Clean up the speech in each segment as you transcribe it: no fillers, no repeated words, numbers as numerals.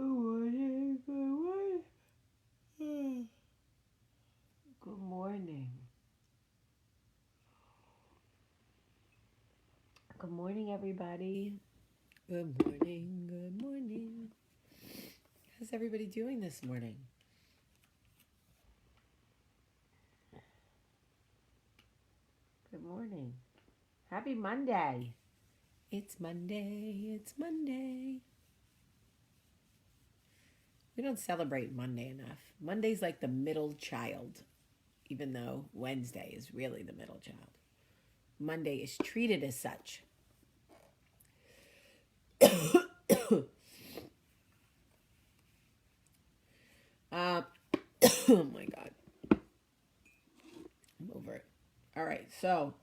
Good morning, good morning. Good morning. Good morning, everybody. Good morning, good morning. How's everybody doing this morning? Good morning. Happy Monday. It's Monday, it's Monday. We don't celebrate Monday enough. Monday's like the middle child, even though Wednesday is really the middle child. Monday is treated as such. Oh my God. I'm over it. All right, so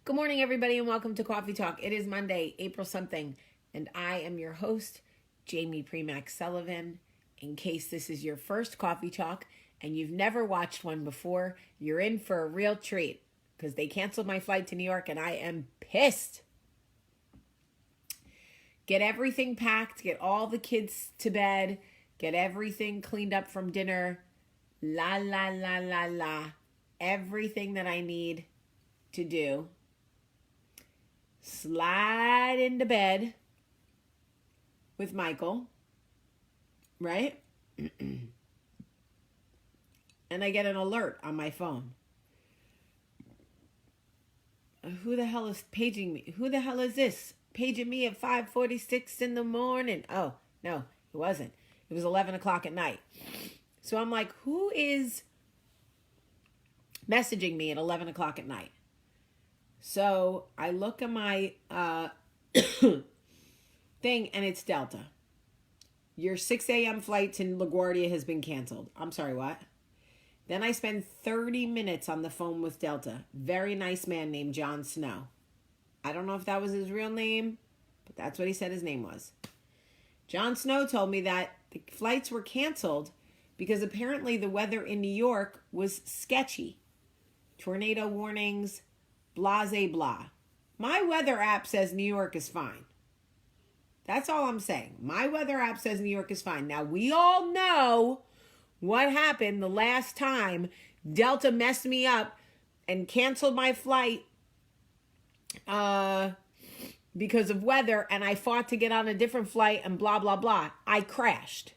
good morning, everybody, and welcome to Coffee Talk. It is Monday, April something, and I am your host, Jamie Premack Sullivan. In case this is your first Coffee Talk and you've never watched one before, you're in for a real treat because they canceled my flight to New York and I am pissed. Get everything packed, get all the kids to bed, get everything cleaned up from dinner. La, la, la, la, la. Everything that I need to do. Slide into bed with Michael, right? And I get an alert on my phone. Who the hell is paging me? Who the hell is this? Paging me at 5:46 in the morning. Oh, no, it wasn't. It was 11 o'clock at night. So I'm like, who is messaging me at 11 o'clock at night? So I look at my thing and it's Delta. Your 6 a.m. flight to LaGuardia has been canceled. I'm sorry, what? Then I spend 30 minutes on the phone with Delta. Very nice man named John Snow. I don't know if that was his real name, but that's what he said his name was. John Snow told me that the flights were canceled because apparently the weather in New York was sketchy. Tornado warnings, blase blah. My weather app says New York is fine. That's all I'm saying. My weather app says New York is fine. Now, we all know what happened the last time Delta messed me up and canceled my flight because of weather, and I fought to get on a different flight and blah, blah, blah. I crashed.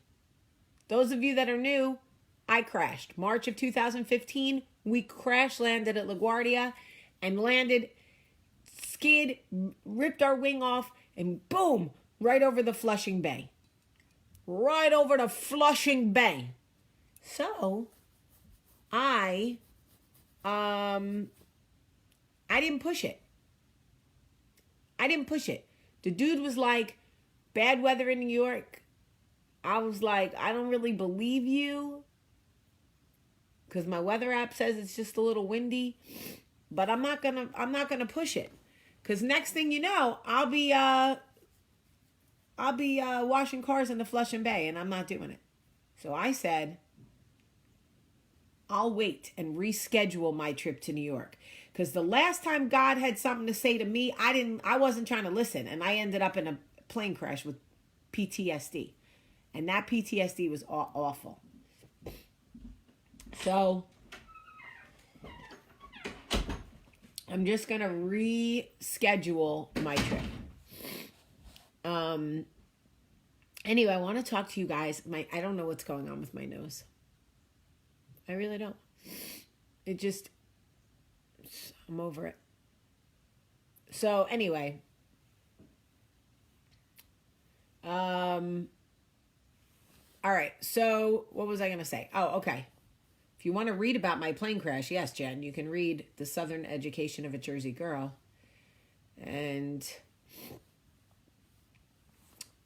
Those of you that are new, I crashed. March of 2015, we crash landed at LaGuardia and landed, skid, ripped our wing off, and boom, right over the Flushing Bay. Right over the Flushing Bay. So, I didn't push it. The dude was like, bad weather in New York. I was like, I don't really believe you because my weather app says it's just a little windy, but I'm not gonna push it because next thing you know, I'll be washing cars in the Flushing Bay, and I'm not doing it. So I said, I'll wait and reschedule my trip to New York. Because the last time God had something to say to me, I wasn't trying to listen. And I ended up in a plane crash with PTSD. And that PTSD was awful. So I'm just going to reschedule my trip. Anyway, I want to talk to you guys. I don't know what's going on with my nose. I really don't. I'm over it. So anyway, all right. So what was I going to say? Oh, okay. If you want to read about my plane crash, yes, Jen, you can read The Southern Education of a Jersey Girl. And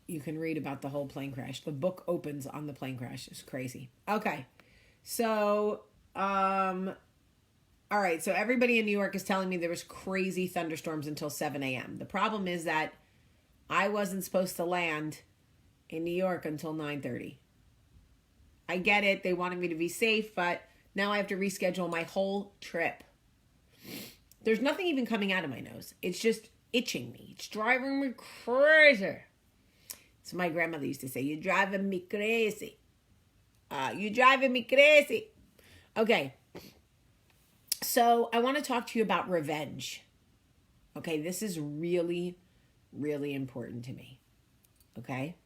you can read about the whole plane crash. The book opens on the plane crash. It's crazy. Okay. So, all right. So everybody in New York is telling me there was crazy thunderstorms until 7 a.m. The problem is that I wasn't supposed to land in New York until 9:30. I get it. They wanted me to be safe, but now I have to reschedule my whole trip. There's nothing even coming out of my nose. It's just itching me. It's driving me crazy. So my grandmother used to say, "You're driving me crazy. You're driving me crazy." Okay. So I want to talk to you about revenge. Okay, this is really, really important to me. Okay?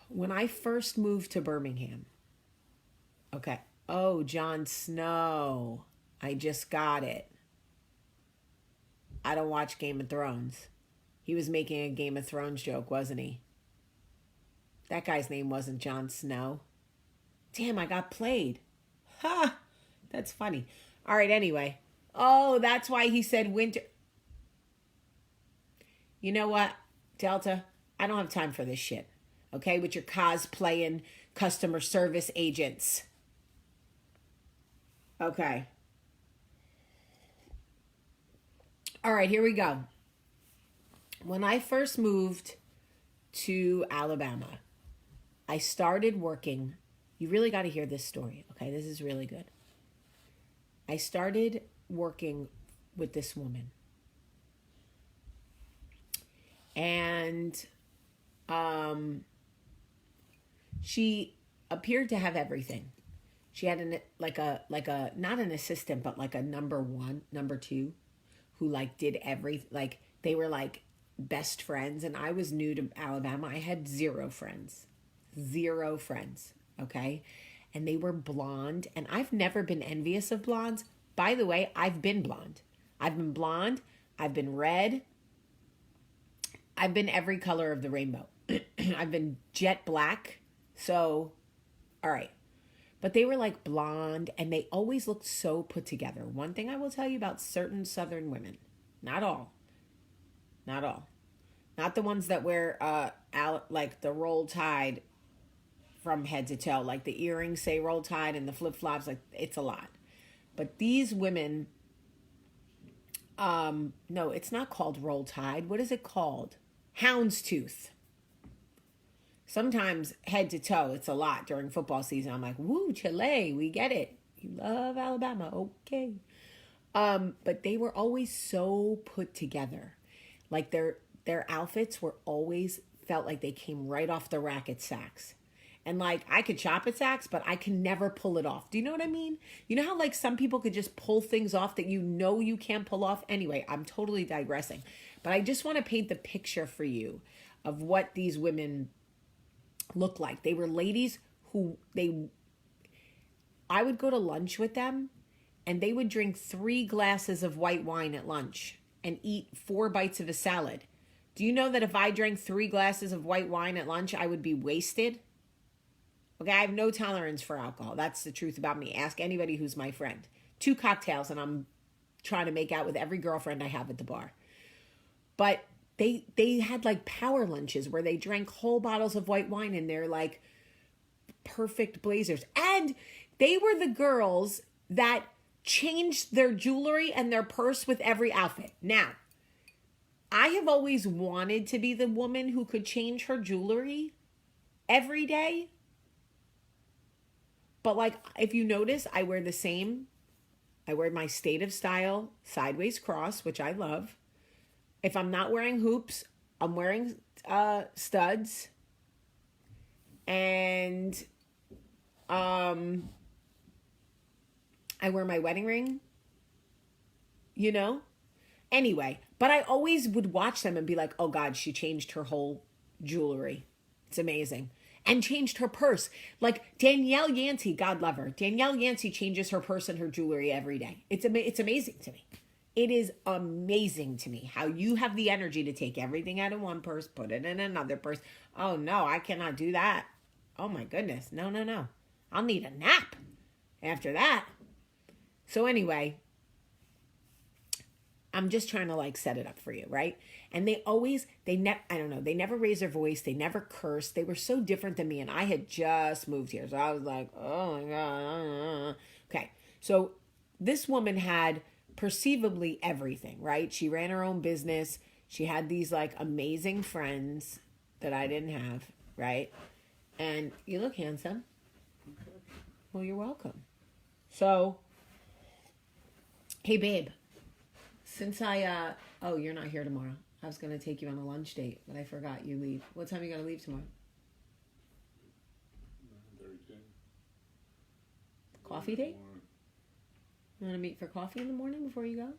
When I first moved to Birmingham, okay. Oh, Jon Snow. I just got it. I don't watch Game of Thrones. He was making a Game of Thrones joke, wasn't he? That guy's name wasn't Jon Snow. Damn, I got played. Ha! That's funny. All right, anyway. Oh, that's why he said winter. You know what, Delta? I don't have time for this shit. Okay, with your cosplaying customer service agents. Okay. All right, here we go. When I first moved to Alabama, I started working. You really got to hear this story, okay? This is really good. I started working with this woman. And she appeared to have everything. She had like a not an assistant, but like a number two, who like did like they were like best friends. And I was new to Alabama. I had zero friends, okay? And they were blonde, and I've never been envious of blondes. By the way, I've been blonde. I've been blonde, I've been red, I've been every color of the rainbow. I've been jet black. So, all right. But they were like blonde, and they always looked so put together. One thing I will tell you about certain Southern women, not all, not the ones that wear like the Roll Tide from head to toe, like the earrings say Roll Tide and the flip-flops, like it's a lot. But these women, no, it's not called Roll Tide. What is it called? Houndstooth. Sometimes head to toe, it's a lot during football season. I'm like, woo, Chile, we get it. You love Alabama, okay. But they were always so put together. Like their outfits were always felt like they came right off the rack at Saks. And like I could shop at Saks, but I can never pull it off. Do you know what I mean? You know how like some people could just pull things off that you know you can't pull off? Anyway, I'm totally digressing. But I just want to paint the picture for you of what these women look like. They were ladies who I would go to lunch with them, and they would drink 3 glasses of white wine at lunch and eat 4 bites of a salad. Do you know that if I drank 3 glasses of white wine at lunch, I would be wasted? Okay, I have no tolerance for alcohol. That's the truth about me. Ask anybody who's my friend. 2 cocktails and I'm trying to make out with every girlfriend I have at the bar. But they had like power lunches where they drank whole bottles of white wine in their like perfect blazers. And they were the girls that changed their jewelry and their purse with every outfit. Now, I have always wanted to be the woman who could change her jewelry every day. But like, if you notice, I wear the same. I wear my State of Style sideways cross, which I love. If I'm not wearing hoops, I'm wearing studs. And I wear my wedding ring. You know? Anyway, but I always would watch them and be like, oh God, she changed her whole jewelry. It's amazing. And changed her purse. Like Danielle Yancey, God love her. Danielle Yancey changes her purse and her jewelry every day. It's amazing to me. It is amazing to me how you have the energy to take everything out of one purse, put it in another purse. Oh no, I cannot do that. Oh my goodness. No. I'll need a nap after that. So anyway, I'm just trying to like set it up for you, right? And they never raised their voice. They never cursed. They were so different than me. And I had just moved here. So I was like, oh my God. Okay. So this woman had perceivably everything, right? She ran her own business. She had these like amazing friends that I didn't have, right? And you look handsome. Well, you're welcome. So Hey, babe. Since oh, you're not here tomorrow. I was going to take you on a lunch date, but I forgot you leave. What time are you going to leave tomorrow? 9:30. Coffee date? You want to meet for coffee in the morning before you go?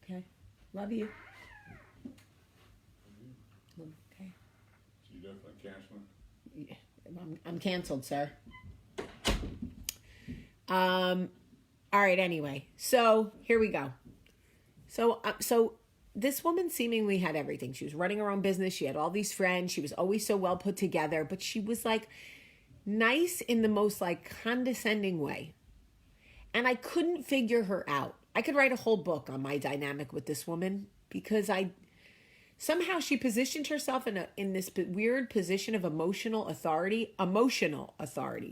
Okay. Love you. Okay. So you definitely canceling? Yeah, I'm canceled, sir. All right, anyway. So, here we go. So this woman seemingly had everything. She was running her own business. She had all these friends. She was always so well put together, but she was like nice in the most like condescending way. And I couldn't figure her out. I could write a whole book on my dynamic with this woman because somehow she positioned herself in this weird position of emotional authority,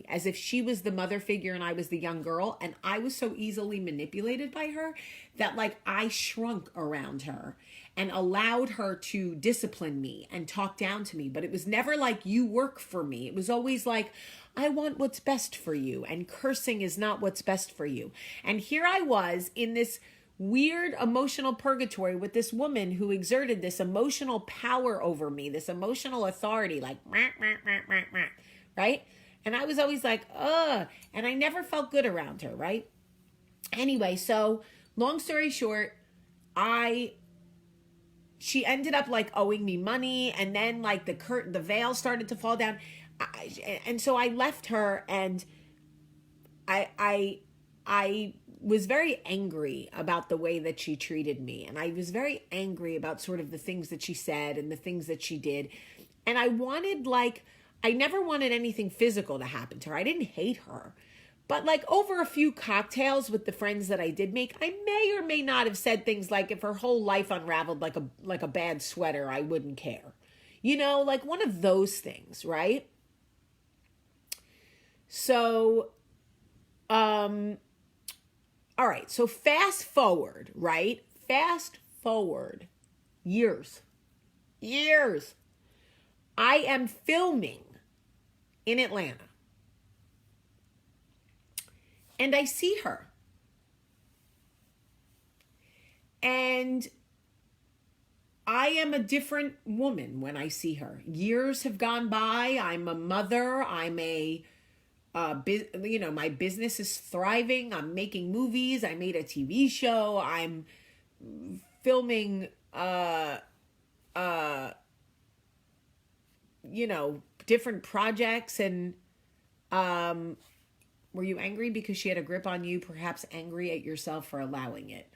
as if she was the mother figure and I was the young girl. And I was so easily manipulated by her that like I shrunk around her and allowed her to discipline me and talk down to me. But it was never like, you work for me. It was always like, I want what's best for you, and cursing is not what's best for you. And here I was in this weird emotional purgatory with this woman who exerted this emotional power over me, this emotional authority, like, right? And I was always like, ugh, and I never felt good around her, right? Anyway, so long story short, she ended up like owing me money, and then like the veil started to fall down. And so I left her, and I was very angry about the way that she treated me. And I was very angry about sort of the things that she said and the things that she did. And I never wanted anything physical to happen to her. I didn't hate her. But like over a few cocktails with the friends that I did make, I may or may not have said things like, if her whole life unraveled like a bad sweater, I wouldn't care. You know, like one of those things, right? So, all right. So fast forward, right? Fast forward years. I am filming in Atlanta. And I see her. And I am a different woman when I see her. Years have gone by. I'm a mother. I'm my business is thriving. I'm making movies. I made a TV show. I'm filming, different projects. And, were you angry because she had a grip on you? Perhaps angry at yourself for allowing it?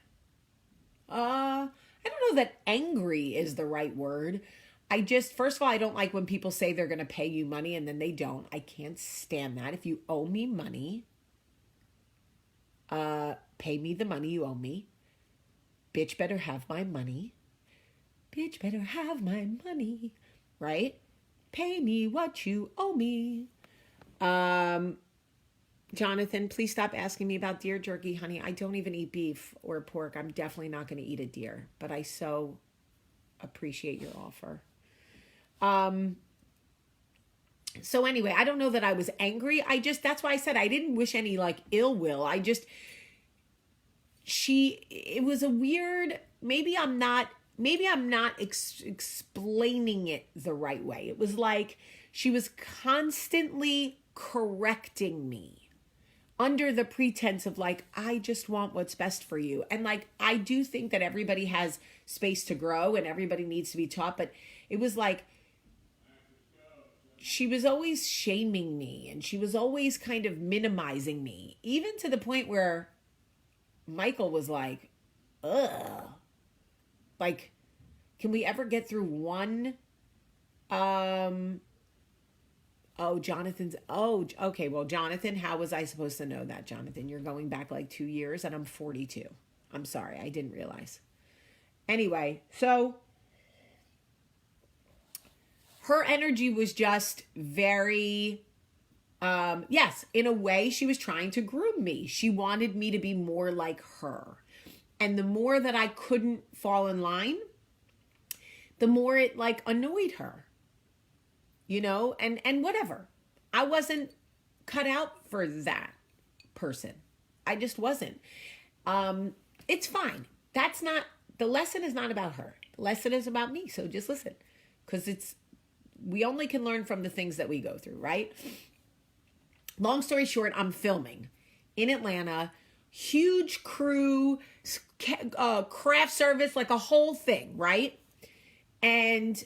I don't know that angry is the right word. First of all, I don't like when people say they're going to pay you money and then they don't. I can't stand that. If you owe me money, pay me the money you owe me. Bitch better have my money. Bitch better have my money. Right? Pay me what you owe me. Jonathan, please stop asking me about deer jerky, honey. I don't even eat beef or pork. I'm definitely not going to eat a deer, but I so appreciate your offer. So anyway, I don't know that I was angry. That's why I said I didn't wish any like ill will. It was a weird, maybe I'm not explaining it the right way. It was like she was constantly correcting me under the pretense of like, I just want what's best for you. And like, I do think that everybody has space to grow and everybody needs to be taught, but it was like, she was always shaming me and she was always kind of minimizing me, even to the point where Michael was like, ugh, like, can we ever get through one, okay. Well, Jonathan, how was I supposed to know that, Jonathan? You're going back like 2 years and I'm 42. I'm sorry. I didn't realize. Anyway, so her energy was just very, yes, in a way she was trying to groom me. She wanted me to be more like her. And the more that I couldn't fall in line, the more it like annoyed her. And whatever. I wasn't cut out for that person. just wasn't. It's fine. The lesson is not about her. The lesson is about me. So just listen, because we only can learn from the things that we go through, right? Long story short, I'm filming in Atlanta, huge crew, craft service, like a whole thing, right? And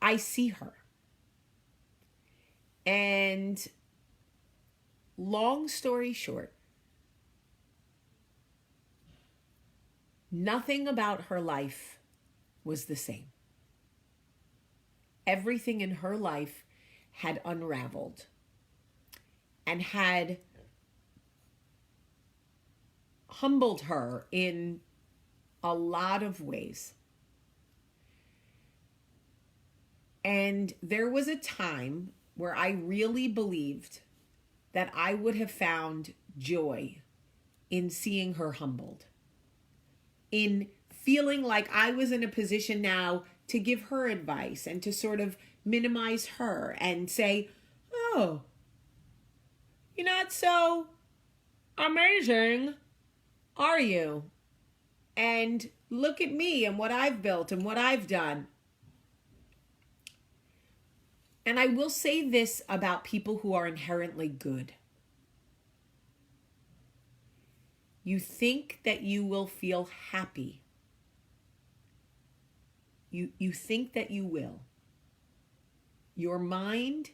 I see her. And long story short, nothing about her life was the same. Everything in her life had unraveled and had humbled her in a lot of ways. And there was a time where I really believed that I would have found joy in seeing her humbled, in feeling like I was in a position now to give her advice and to sort of minimize her and say, oh, you're not so amazing, are you? And look at me and what I've built and what I've done. And I will say this about people who are inherently good. You think that you will feel happy. You think that you will. Your mind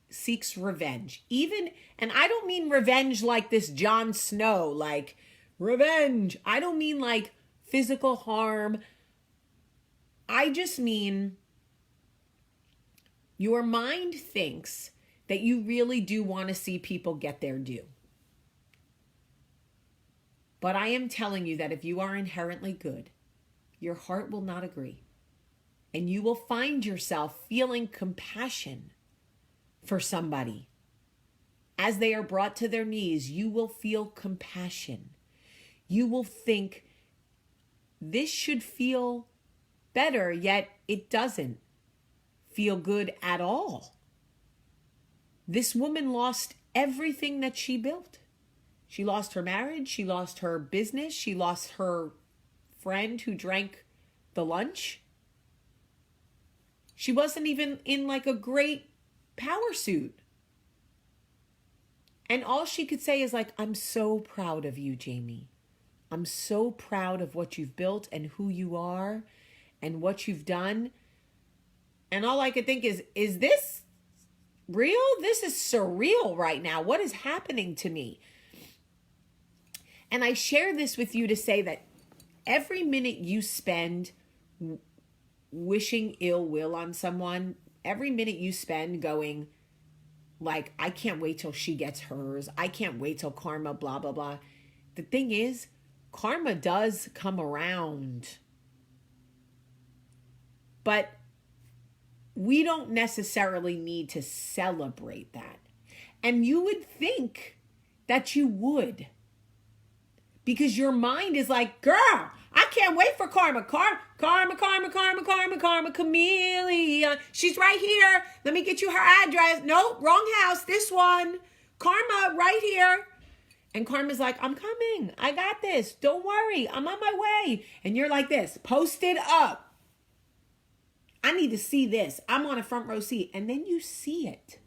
seeks revenge. And I don't mean revenge like this Jon Snow, like revenge. I don't mean like physical harm. I just mean your mind thinks that you really do want to see people get their due. But I am telling you that if you are inherently good, your heart will not agree. And you will find yourself feeling compassion for somebody. As they are brought to their knees, you will feel compassion. You will think, this should feel better, yet it doesn't feel good at all. This woman lost everything that she built. She lost her marriage. She lost her business. She lost her friend who drank the lunch. She wasn't even in like a great power suit. And all she could say is like, I'm so proud of you, Jamie. I'm so proud of what you've built and who you are and what you've done. And all I could think is this real? This is surreal right now. What is happening to me? And I share this with you to say that every minute you spend wishing ill will on someone, every minute you spend going like, I can't wait till she gets hers. I can't wait till karma, blah, blah, blah. The thing is, karma does come around. But we don't necessarily need to celebrate that. And you would think that you would. Because your mind is like, girl, I can't wait for karma. Karma, chameleon. She's right here. Let me get you her address. Nope, wrong house. This one. Karma, right here. And karma's like, I'm coming. I got this. Don't worry. I'm on my way. And you're like this. Post it up. I need to see this. I'm on a front row seat. And then you see it.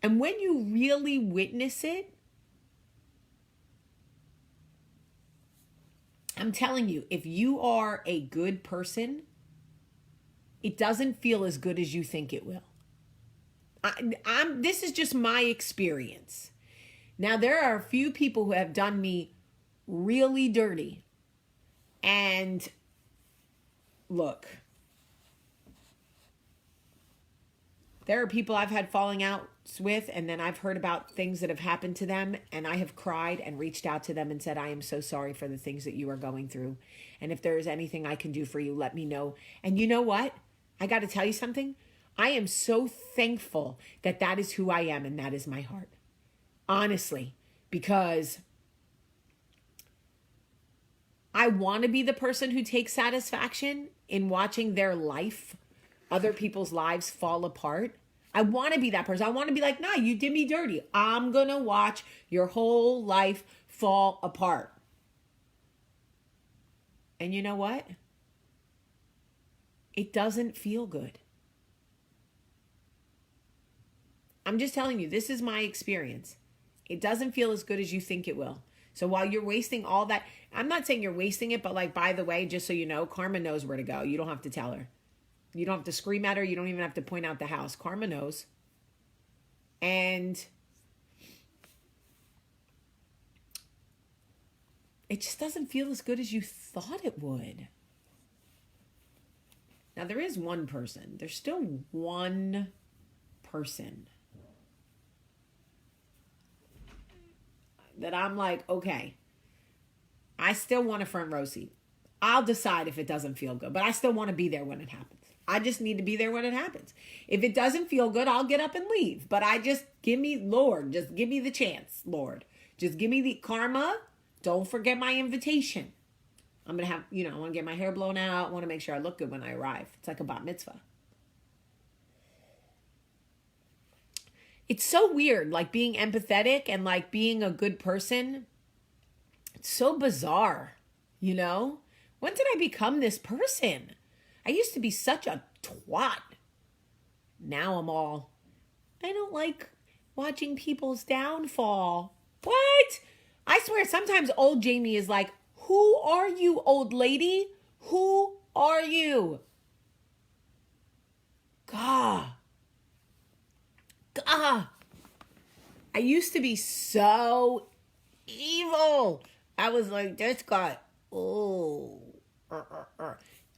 And when you really witness it, I'm telling you, if you are a good person, it doesn't feel as good as you think it will. This is just my experience. Now, there are a few people who have done me really dirty. And look, there are people I've had falling outs with, and then I've heard about things that have happened to them, and I have cried and reached out to them and said, I am so sorry for the things that you are going through. And if there is anything I can do for you, let me know. And you know what? I got to tell you something. I am so thankful that that is who I am and that is my heart. Honestly, because I want to be the person who takes satisfaction in watching their life, other people's lives fall apart. I want to be that person. I want to be like, nah, you did me dirty. I'm going to watch your whole life fall apart. And you know what? It doesn't feel good. I'm just telling you, this is my experience. It doesn't feel as good as you think it will. So while you're wasting all that, I'm not saying you're wasting it, but like, by the way, just so you know, Karma knows where to go. You don't have to tell her. You don't have to scream at her. You don't even have to point out the house. Karma knows. And it just doesn't feel as good as you thought it would. Now, there is one person. There's still one person that I'm like, okay, I still want a front row seat. I'll decide if it doesn't feel good, but I still want to be there when it happens. I just need to be there when it happens. If it doesn't feel good, I'll get up and leave. But Lord, just give me the chance, Lord. Just give me the karma. Don't forget my invitation. I'm going to have, I want to get my hair blown out. I want to make sure I look good when I arrive. It's like a bat mitzvah. It's so weird, like being empathetic and like being a good person. It's so bizarre, When did I become this person? I used to be such a twat. Now I don't like watching people's downfall. What? I swear, sometimes old Jamie is like, who are you, old lady? Who are you? God. I used to be so evil. I was like, this guy. Oh.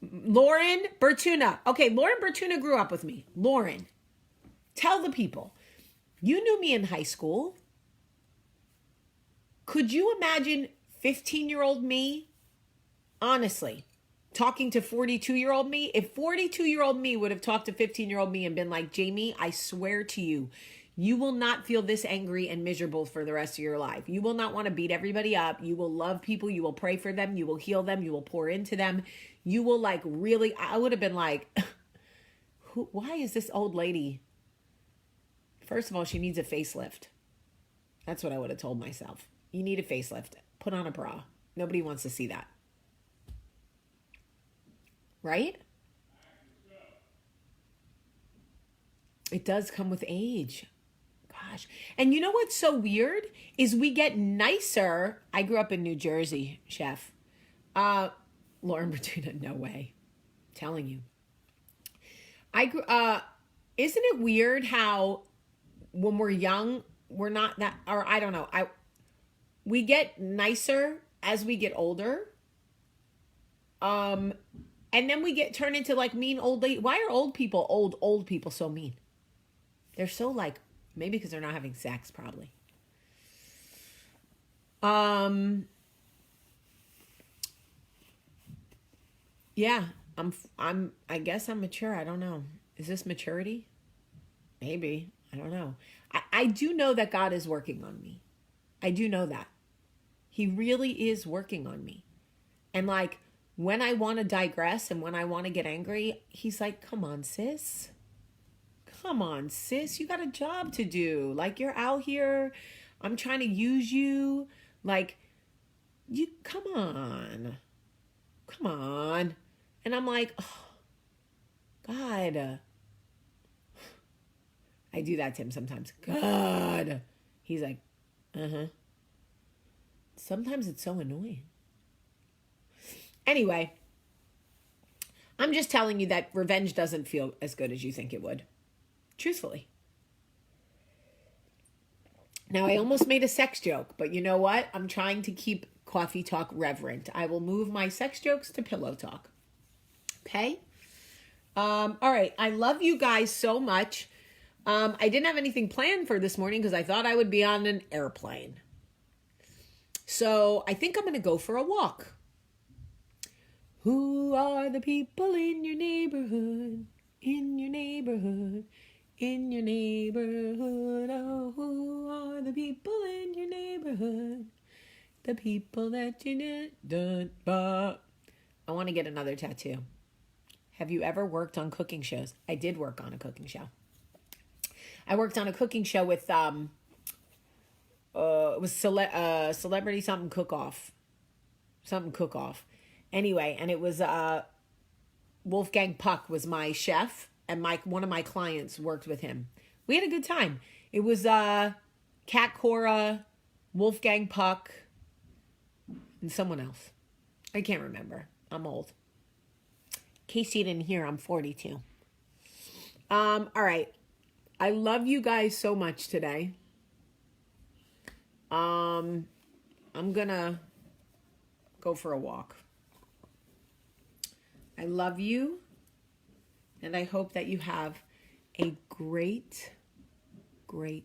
Lauren Bertuna. Okay, Lauren Bertuna grew up with me. Lauren, tell the people. You knew me in high school. Could you imagine 15-year-old me? Honestly, talking to 42-year-old me? If 42-year-old me would have talked to 15-year-old me and been like, Jamie, I swear to you, you will not feel this angry and miserable for the rest of your life. You will not want to beat everybody up. You will love people. You will pray for them. You will heal them. You will pour into them. You will really, I would have been like, why is this old lady? First of all, she needs a facelift. That's what I would have told myself. You need a facelift. Put on a bra. Nobody wants to see that. Right? It does come with age. Gosh. And you know what's so weird is we get nicer. I grew up in New Jersey, chef. Lauren Bertuna, no way. I'm telling you. Isn't it weird how when we're young, we're not that, or I don't know. We get nicer as we get older. And then we turn into like mean old lady. Why are old people so mean? They're so like, maybe because they're not having sex, probably. Yeah, I guess I'm mature. I don't know. Is this maturity? Maybe. I don't know. I do know that God is working on me. I do know that. He really is working on me. And like, when I want to digress and when I want to get angry, he's like, come on, sis. Come on, sis. You got a job to do. Like, you're out here. I'm trying to use you. Like, come on. Come on. And I'm like, oh, God. I do that to him sometimes. God. He's like, uh-huh. Sometimes it's so annoying. Anyway, I'm just telling you that revenge doesn't feel as good as you think it would. Truthfully. Now, I almost made a sex joke, but you know what? I'm trying to keep coffee talk reverent. I will move my sex jokes to pillow talk. Okay? All right. I love you guys so much. I didn't have anything planned for this morning because I thought I would be on an airplane. So I think I'm going to go for a walk. Who are the people in your neighborhood? In your neighborhood? In your neighborhood? Oh, who are the people in your neighborhood? The people that you did. I want to get another tattoo. Have you ever worked on cooking shows? I did work on a cooking show. I worked on a cooking show with it was celebrity something cook off. Anyway, and it was Wolfgang Puck was my chef, and one of my clients worked with him. We had a good time. It was Kat Cora, Wolfgang Puck, and someone else. I can't remember. I'm old. In case you didn't hear, I'm 42. All right. I love you guys so much today. I'm gonna go for a walk. I love you, and I hope that you have a great, great